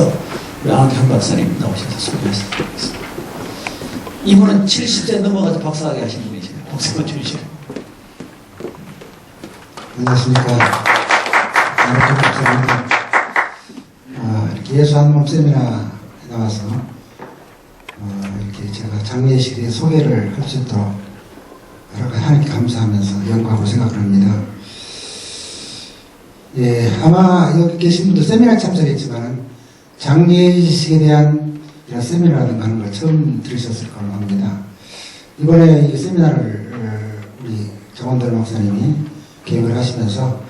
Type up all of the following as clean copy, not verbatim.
우리 안학현 박사님 나오셔서 소개하시겠습니다. 이분은 70세 넘어가서 박사학위 하신 분이시네요. 박수 한번 주시죠. 안녕하십니까. 안학현 박사입니다. 이렇게 예수 한 몸 세미나에 나와서 이렇게 제가 장례식에 소개를 할 수 있도록 하나님께 감사하면서 영광으로 생각을 합니다. 예, 아마 여기 계신 분들 세미나에 참석했지만 장례식에 대한 이런 세미나라든가 하는 걸 처음 들으셨을 거라고 합니다. 이번에 이 세미나를 우리 정원들 목사님이 계획을 하시면서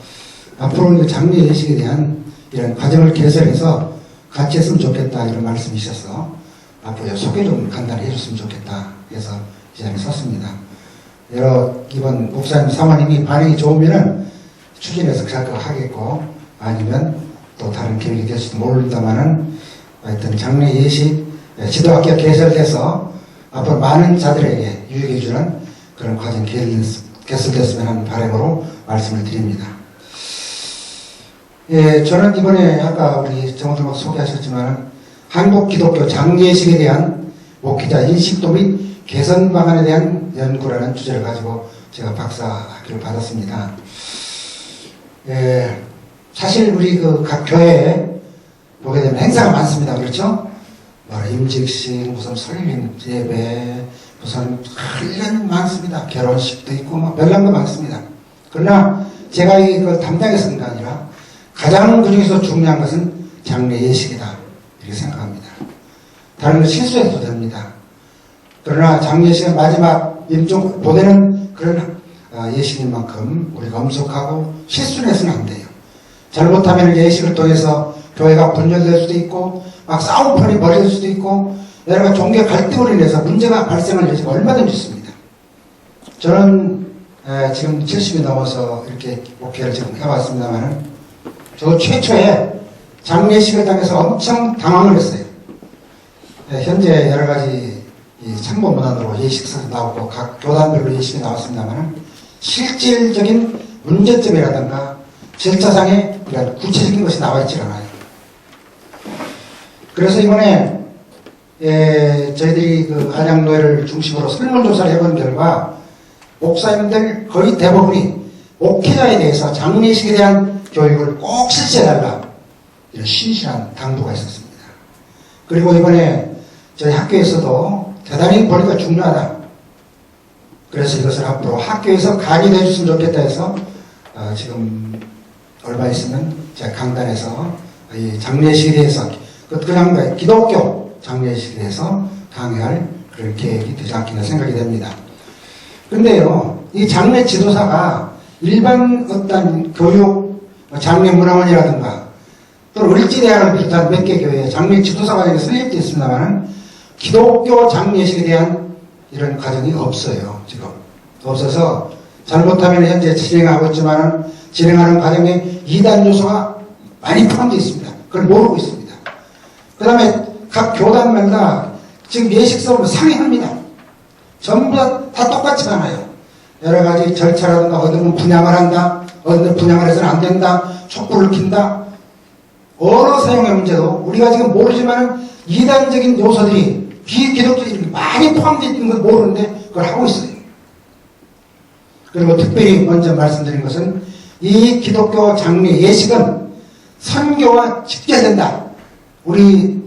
앞으로 장례식에 대한 이런 과정을 개설해서 같이 했으면 좋겠다 이런 말씀이셔서 앞으로 소개 좀 간단히 해줬으면 좋겠다 해서 이 자리에 섰습니다. 이번 목사님 사모님이 반응이 좋으면은 추진해서 하겠고 아니면 또 다른 계획이 될지도 모릅니다만은 하여튼 장례 예식 지도학교 개설돼서 앞으로 많은 자들에게 유익해주는 그런 과정 개설됐으면 하는 바람으로 말씀을 드립니다. 예, 저는 이번에 아까 우리 정원들 소개하셨지만 한국 기독교 장례식에 대한 목회자 인식도 및 개선 방안에 대한 연구라는 주제를 가지고 제가 박사학위를 받았습니다. 예, 사실 우리 각 교회에 보게 되면 행사가 많습니다. 그렇죠? 임직식, 무슨 설립 예배, 무슨 이런 많습니다. 결혼식도 있고 별난 거 많습니다. 그러나 제가 이걸 담당해서 그런 게 아니라 가장 그중에서 중요한 것은 장례 예식이다 이렇게 생각합니다. 다른 걸 실수해도 됩니다. 그러나 장례식의 마지막 임종 보내는 그런 예식인 만큼 우리가 엄숙하고 실수를 해서는 안 돼요. 잘못하면 예식을 통해서 교회가 분열될 수도 있고 막 싸움판이 벌어질 수도 있고 여러 가지 종교 갈등으로 인해서 문제가 발생할 여지가 얼마든지 있습니다. 저는 지금 70이 넘어서 이렇게 목회를 지금 해왔습니다만 저 최초에 장례식을 당해서 엄청 당황을 했어요. 현재 여러 가지 참고 문안으로 예식서도 나오고 각 교단별로 예식이 나왔습니다만 실질적인 문제점이라든가 절차상의 이런 구체적인 것이 나와 있지 않아요. 그래서 이번에 저희들이 그 안양노회를 중심으로 설문조사를 해본 결과 목사님들 거의 대부분이 목회자에 대해서 장례식에 대한 교육을 꼭 실시해달라 이런 신실한 당부가 있었습니다. 그리고 이번에 저희 학교에서도 대단히 보니까 중요하다. 그래서 이것을 앞으로 학교에서 강의를 해줬으면 좋겠다 해서 지금 얼마 있으면 제가 강단에서 이 장례식에 대해서 그냥 기독교 장례식에 대해서 강의할 그런 계획이 되지 않겠나 생각이 됩니다. 그런데요, 이 장례 지도사가 일반 어떤 교육 장례 문화원이라든가 또 을지대학을 비롯한 몇 개 교회에 장례 지도사 과정이 설립되어 있습니다만 기독교 장례식에 대한 이런 과정이 없어요. 지금 없어서 잘못하면 현재 진행하고 있지만 진행하는 과정에 이단 요소가 많이 포함되어 있습니다. 그걸 모르고 있습니다. 그 다음에 각 교단마다 지금 예식서로 상의합니다. 전부 다 똑같지 않아요. 여러 가지 절차라든가 어디는 분양을 한다, 어디는 분양을 해서는 안 된다, 촛불을 킨다. 언어 사용의 문제도 우리가 지금 모르지만 이단적인 요소들이 비기독교적인 많이 포함되어 있는 걸 모르는데 그걸 하고 있어요. 그리고 특별히 먼저 말씀드린 것은 이 기독교 장례 예식은 선교와 직결된다. 우리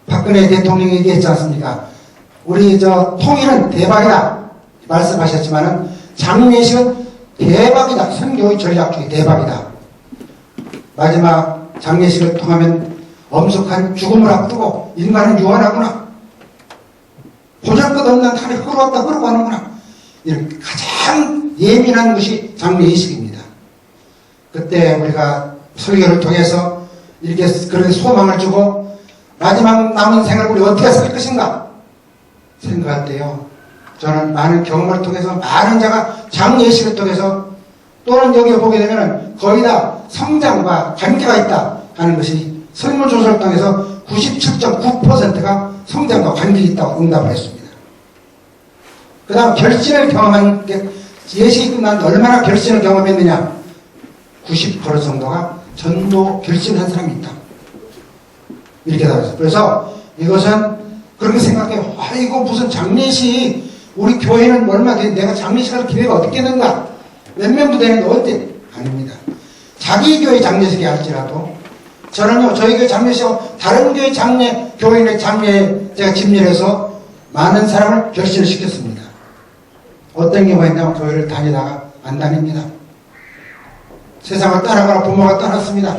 박근혜 대통령이 얘기했지 않습니까? 우리 통일은 대박이다 말씀하셨지만은 장례식은 대박이다. 선교의 전략 중에 대박이다. 마지막 장례식을 통하면 엄숙한 죽음을 앞두고 인간은 유한하구나. 보잘것없는 달이 흐르고 가는구나. 이런 가장 예민한 것이 장례의식입니다. 그때 우리가 설교를 통해서 이렇게 그런 소망을 주고 마지막 남은 생을 우리 어떻게 살 것인가 생각할 때요. 저는 많은 경험을 통해서 많은 자가 장례의식을 통해서 또는 여기에 보게 되면 거의 다 성장과 관계가 있다 하는 것이 설문조사를 통해서 97.9%가 성장과 관계가 있다고 응답을 했습니다. 그 다음 결신을 경험한 게 예식이 끝난 얼마나 결신을 경험했느냐 90% 정도가 전도 결심한 사람이 있다. 이렇게 나왔어요. 그래서 이것은 그렇게 생각해요. 아, 이거 무슨 장례식, 우리 교회는 얼마 뒤에 내가 장례식할 기회가 어떻게 되는가? 몇 명도 되는데 어때? 아닙니다. 자기 교회 장례식이 할지라도 저는요, 저희 교회 장례식하고 다른 교회 장례, 교인의 장례에 제가 집례해서 많은 사람을 결실을 시켰습니다. 어떤 경우가 있냐면 교회를 다니다가 안 다닙니다. 세상을 떠나거나 부모가 떠났습니다.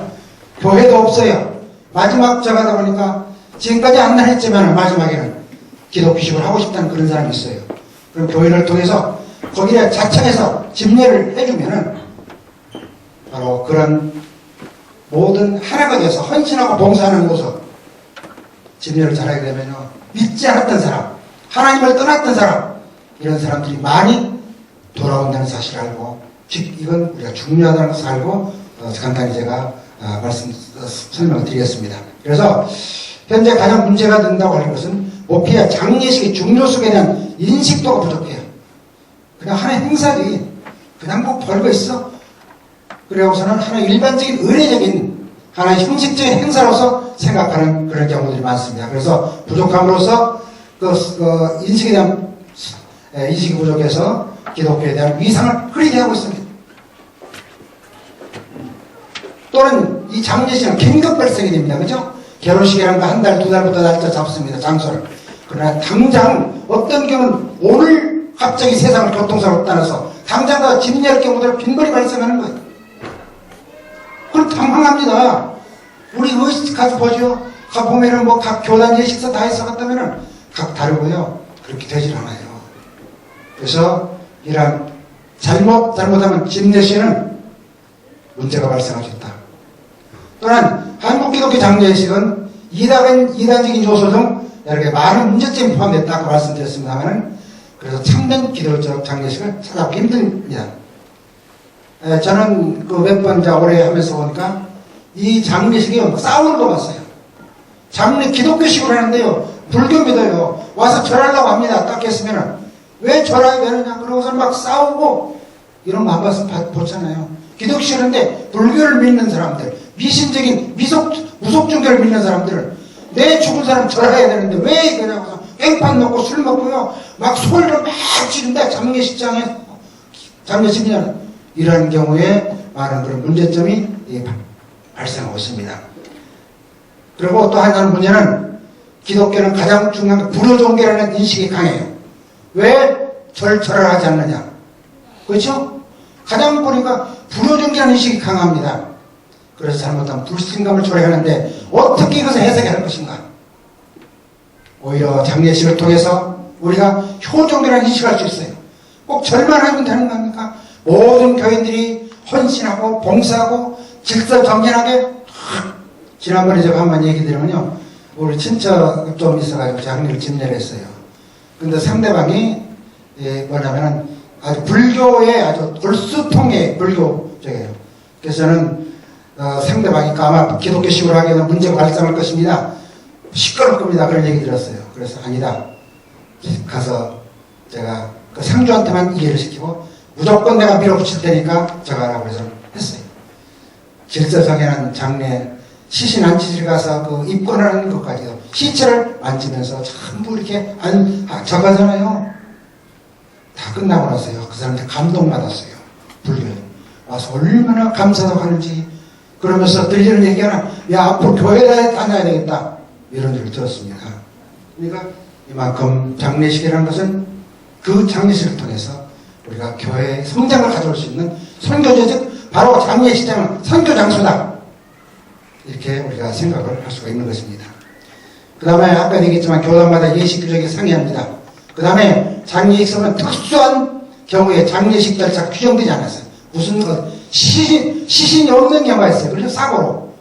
교회도 없어요. 마지막 저가다 보니까 지금까지 안 다녔지만 마지막에는 기독교식을 하고 싶다는 그런 사람이 있어요. 그럼 교회를 통해서 거기에 자청해서 집례를 해주면은 바로 그런 모든 하나가 돼서 헌신하고 봉사하는 모습 집례를 잘하게 되면요, 믿지 않았던 사람, 하나님을 떠났던 사람, 이런 사람들이 많이 돌아온다는 사실을 알고, 이건 우리가 중요하다는 것을 알고 간단히 제가 설명을 드리겠습니다. 그래서 현재 가장 문제가 된다고 하는 것은 목회와 장례식의 중요성에 대한 인식도가 부족해요. 그냥 하나의 행사지, 그냥 뭐 별거 있어? 그래서는 하나의 일반적인 의례적인 하나의 형식적인 행사로서 생각하는 그런 경우들이 많습니다. 그래서 부족함으로써 인식에 대한 인식이 부족해서 기독교에 대한 위상을 흐리게 하고 있습니다. 또는 이 장례식은 긴급 발생이 됩니다. 그죠? 결혼식이라는 거 한 달, 두 달부터 날짜 잡습니다. 장소를. 그러나 당장 어떤 경우는 오늘 갑자기 세상을 교통사고로 따라서 당장 다 집례할 경우들 빈번히 발생하는 거예요. 그럼 당황합니다. 우리 의식 가서 보죠. 가보면은 뭐 각 교단 예식사 다 해서 갔다면은 각 다르고요. 그렇게 되질 않아요. 그래서 이러한 잘못하면 집례시에는 문제가 발생할 수 있다. 또한 한국기독교 장례식은 이단적인 요소 등 여러 개 많은 문제점이 포함됐다고 말씀드렸습니다만, 그래서 참된 기독교적 장례식을 찾아보기 힘듭니다. 저는 그 몇 번 오래 하면서 보니까 이 장례식이 싸우는 거 봤어요. 장례 기독교식으로 하는데요, 불교 믿어요. 와서 절하려고 합니다. 딱 했으면은 왜 절하야 되느냐 그러고서 막 싸우고 이런 거 안 봤으면 보잖아요. 기독교인데 불교를 믿는 사람들, 미신적인 무속종교를 믿는 사람들은 내 죽은 사람 절해야 되는데 왜 그러냐고 깽판 먹고 술 먹고요 막 소리를 막 지른다. 장례식이냐는 이런 경우에 많은 그런 문제점이 발생하고 있습니다. 그리고 또 하나는 문제는 기독교는 가장 중요한 불효종교라는 인식이 강해요. 왜 절을 하지 않느냐? 그렇죠? 가장 보니까 불효종교라는 인식이 강합니다. 그래서 잘못하면 불신감을 초래하는데 어떻게 이것을 해석할 것인가? 오히려 장례식을 통해서 우리가 효종교라는 인식을 할 수 있어요. 꼭 절만 하면 되는 거 아닙니까? 모든 교인들이 헌신하고 봉사하고 질서정연하게. 지난번에 제가 한번 얘기 드리면요, 우리 친척 좀 있어가지고 장례를 집례를 했어요. 근데 상대방이 뭐냐면 아주 불교의 아주 골수통의 불교적이에요. 그래서 저는 상대방이 아마 기독교식으로 하게 되면 문제가 발생할 것입니다. 시끄러울 겁니다. 그런 얘기 들었어요. 그래서 아니다. 가서 제가 그 상주한테만 이해를 시키고 무조건 내가 밀어붙일 테니까 저가 하라고 해서 했어요. 질서정연한 장례, 시신 안치질 가서 그 입건하는 것까지도 시체를 만지면서 전부 이렇게 저가잖아요. 다 끝나고 나서요, 그 사람한테 감동받았어요. 불교에 와서 얼마나 감사하다고 하는지. 그러면서 들리는 얘기 하나, 야, 앞으로 교회에 다녀야 되겠다, 이런 얘기를 들었습니다. 그러니까 이만큼 장례식이라는 것은 그 장례식을 통해서 우리가 교회의 성장을 가져올 수 있는 선교제적, 바로 장례식장은 선교 장소다, 이렇게 우리가 생각을 할 수가 있는 것입니다. 그 다음에 아까 얘기했지만 교단마다 예식 규정이 상이합니다. 그 다음에 장례식은 특수한 경우에 장례식 절차가 규정되지 않았어요. 무슨 시신이 없는 경우가 있어요. 그래서 사고로,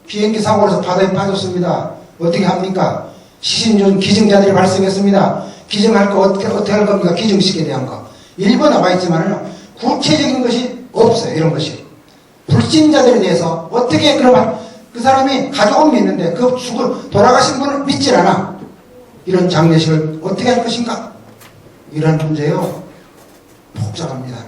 비행기 사고로서 바다에 빠졌습니다. 어떻게 합니까? 시신 중 기증자들이 발생했습니다. 기증할 거 어떻게 할 겁니까? 기증식에 대한 거. 일부 나와 있지만은 구체적인 것이 없어요. 이런 것이. 불신자들에 대해서 어떻게 그러면 그 사람이 가족은 믿는데 그 돌아가신 분을 믿질 않아. 이런 장례식을 어떻게 할 것인가? 이런 문제요, 복잡합니다.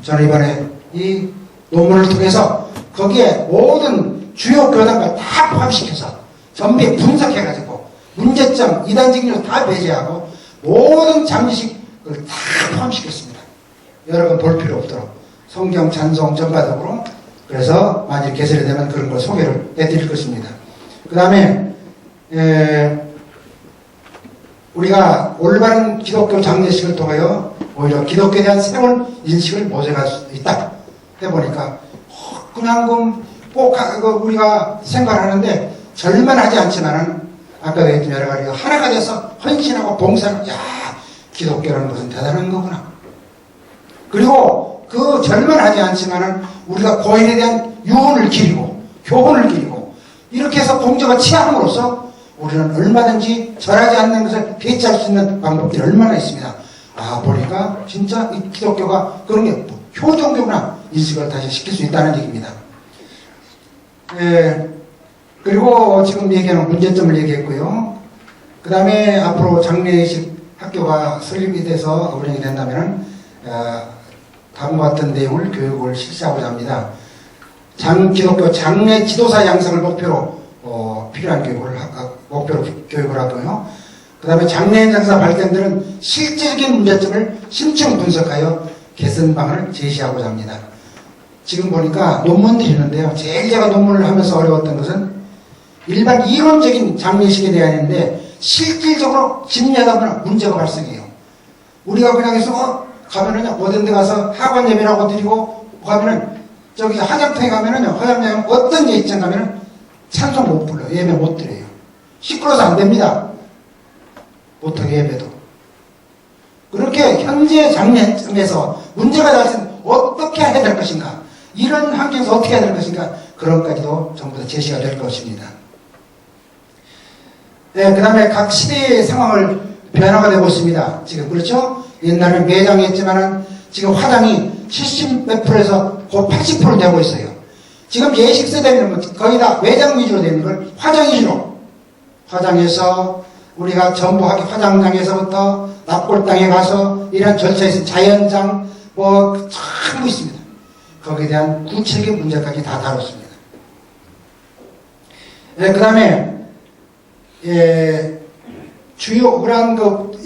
저는 이번에 이 논문을 통해서 거기에 모든 주요 교단과 다 포함시켜서 전부에 분석해가지고 문제점, 이단적인 요소 다 배제하고 모든 장례식을 다 포함시켰습니다. 여러 번 볼 필요 없도록 성경 찬송 전반적으로. 그래서 만일 개설이 되면 그런 걸 소개를 해드릴 것입니다. 그 다음에 우리가 올바른 기독교 장례식을 통하여 오히려 기독교에 대한 새로운 인식을 모색할 수 있다 해보니까 그냥 꼭 우리가 생각하는데 절만하지 않지만은 아까 얘기했던 여러 가지 하나가 돼서 헌신하고 봉사하는, 야, 기독교라는 것은 대단한 거구나. 그리고 그 절만하지 않지만은 우리가 고인에 대한 유언을 기리고 교훈을 기리고 이렇게 해서 공적을 취함으로써 우리는 얼마든지 절하지 않는 것을 대체할 수 있는 방법들이 얼마나 있습니다. 아, 보니까 진짜 이 기독교가 그런 게 효종교구나 인식을 다시 시킬 수 있다는 얘기입니다. 그리고 지금 얘기하는 문제점을 얘기했고요. 그 다음에 앞으로 장례식 학교가 설립이 돼서 운영이 된다면 다음과 같은 내용을 교육을 실시하고자 합니다. 기독교 장례 지도사 양성을 목표로 필요한 교육을 하고요. 그 다음에 장례 현장에서 발견되는 실질적인 문제점을 심층 분석하여 개선 방안을 제시하고자 합니다. 지금 보니까 논문들이 있는데요. 제일 제가 논문을 하면서 어려웠던 것은 일반 이론적인 장례식에 대한인데 실질적으로 집례하다 보면 문제가 발생해요. 우리가 그냥 해서 가면은 어떤 데 가서 하관 예배라고 드리고 가면은 저기 화장터에 가면은요, 화장장에 어떤 예입장 가면은 찬송 못 불러. 예배 못 드려요. 시끄러워서 안 됩니다. 보통 예배도. 그렇게 현재 장례에서 문제가 발생 어떻게 해야 될 것인가, 이런 환경에서 어떻게 해야 될 것인가, 그런 것까지도 전부 다 제시가 될 것입니다. 네, 그 다음에 각 시대의 상황을 변화가 되고 있습니다. 지금 그렇죠? 옛날에는 매장이었지만은 지금 화장이 70몇 프로에서 곧 80% 되고 있어요. 지금 예식 세대는 거의 다 외장 위주로 되는 걸 화장 위주로. 화장해서 우리가 전부 화장장에서부터 납골당에 가서 이런 절차에 있는 자연장 전부 있습니다. 거기에 대한 구체적인 문제까지 다 다뤘습니다. 네, 그 다음에 그런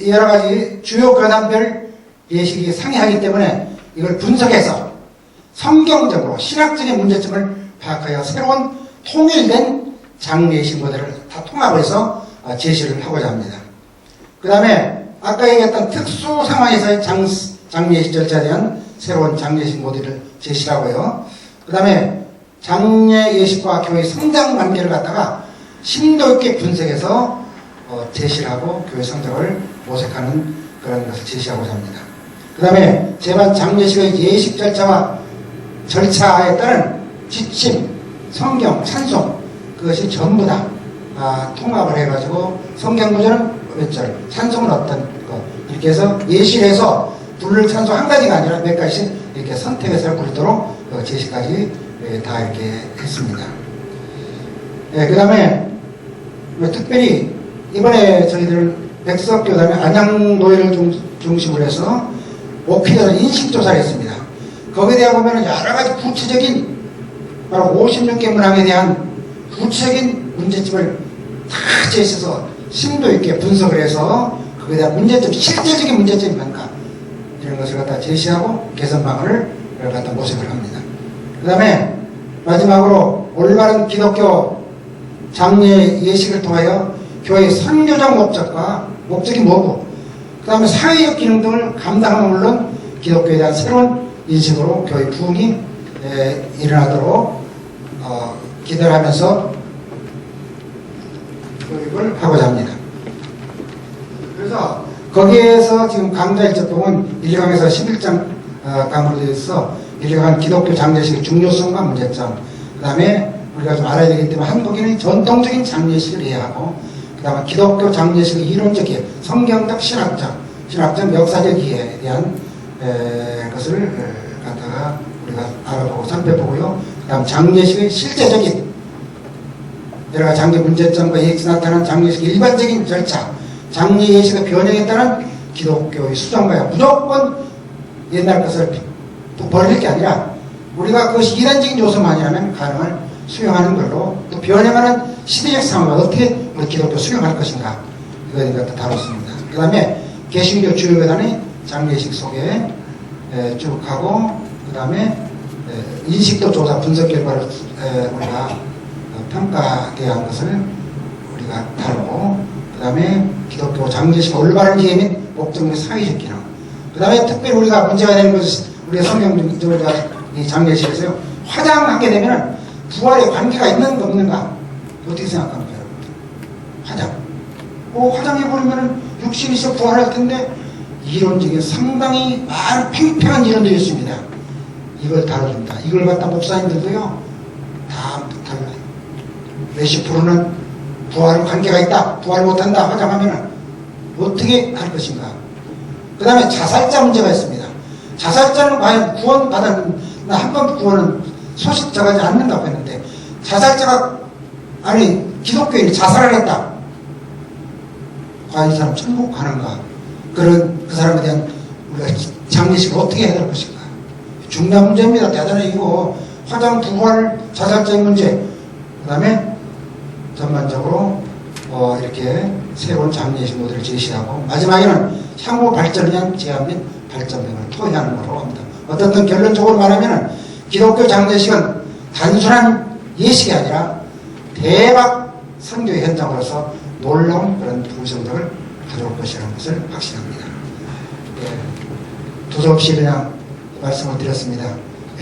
여러 가지 주요 권한별 예식이 상이하기 때문에 이걸 분석해서 성경적으로 신학적인 문제점을 파악하여 새로운 통일된 장례식 모델을 다 통합해서 제시를 하고자 합니다. 그 다음에 아까 얘기했던 특수 상황에서의 장례식 절차에 대한 새로운 장례식 모델을 제시하고요. 그 다음에 장례 예식과 교회 성장 관계를 갖다가 심도 있게 분석해서 제시를 하고 교회 성장을 모색하는 그런 것을 제시하고자 합니다. 그 다음에 제반 장례식의 예식 절차에 따른 지침, 성경, 찬송, 그것이 전부 다 통합을 해가지고 성경 구절은 몇 절, 찬송은 어떤 거, 이렇게 해서 예시를 해서 부를 찬송 한 가지가 아니라 몇 가지씩 이렇게 선택해서 부르도록 제시까지 다 이렇게 했습니다. 그 다음에 특별히 이번에 저희들 백석교단의 안양노예를 중심으로 해서 목회자들 인식조사를 했습니다. 거기에 대해 보면 여러 가지 구체적인 바로 56개 문항에 대한 구체적인 문제점을 다 제시해서 심도 있게 분석을 해서 거기에 대한 문제점, 실질적인 문제점이 뭔가 이런 것을 갖다 제시하고 개선 방안을 갖다 모색을 합니다. 그 다음에 마지막으로 올바른 기독교 장례 예식을 통하여 교회의 선교적 목적이 뭐고, 그 다음에 사회적 기능 등을 감당하는 물론 기독교에 대한 새로운 인식으로 교회 부흥이 일어나도록 기대를 하면서 교육을 하고자 합니다. 그래서 거기에서 지금 강좌 일정은 1강에서 11장 강으로 되어 있어 1강 기독교 장례식의 중요성과 문제점, 그 다음에 우리가 좀 알아야 되기 때문에 한국인의 전통적인 장례식을 이해하고, 그 다음에 기독교 장례식의 이론적 이해, 성경적 신학적 역사적 이해에 대한 것을 갖다가 우리가 알아보고 살펴보고요. 그 다음 장례식의 실제적인 여러 가지 장례 문제점과 예식에서 나타나는 장례식의 일반적인 절차, 장례 예식의 변형에 따른 기독교의 수정과야 무조건 옛날 것을 버릴 게 아니라 우리가 그것이 이단적인 요소만이라면 가능을 수용하는 걸로, 또 변형하는 시대적 상황을 어떻게 우리 기독교 수용할 것인가 이거에 대해서 다뤘습니다. 그 다음에 개신교 주요회단의 장례식 소개 쭉 하고 그 다음에 인식도 조사 분석 결과를 우리가 평가돼야 한 것을 우리가 다루고 그 다음에 기독교 장례식 올바른 기회 및 목적의 사회적 기능 그 다음에 특별히 우리가 문제가 되는 것은 우리가 성경적으로 이 장례식에서요 화장하게 되면 부활에 관계가 있는가 없는가 어떻게 생각합니까 여러분? 화장 화장해버리면 육신이 썩 부활할 텐데 이론적인 상당히 많은 팽팽한 이론들이 있습니다. 이걸 다뤄줍니다. 이걸 갖다 목사님들도요 다 달라요. 몇십 프로는 부활에 관계가 있다 부활 못한다 화장하면 어떻게 할 것인가. 그 다음에 자살자 문제가 있습니다. 자살자는 과연 구원받았나 한 번 구원은 소식 전하지 않는다고 했는데 자살자가 아니 기독교인이 자살을 했다. 과연 이 사람 천국 가는가? 그런 그 사람에 대한 우리가 장례식을 어떻게 해야 될 것인가? 중요한 문제입니다. 대단히 이거 화장 부활 자살자의 문제. 그 다음에 전반적으로 이렇게 새로운 장례식 모델을 제시하고 마지막에는 향후 발전을 위한 제안 및 발전 등을 토의하는 것으로 합니다. 어떻든 결론적으로 말하면 기독교 장례식은 단순한 예식이 아니라 대박 선교의 현장으로서 놀라운 그런 부성적을 가져올 것이라는 것을 확신합니다. 두서없이 그냥 말씀을 드렸습니다.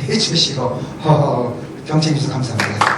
해주시고 경청해 주셔서 감사합니다.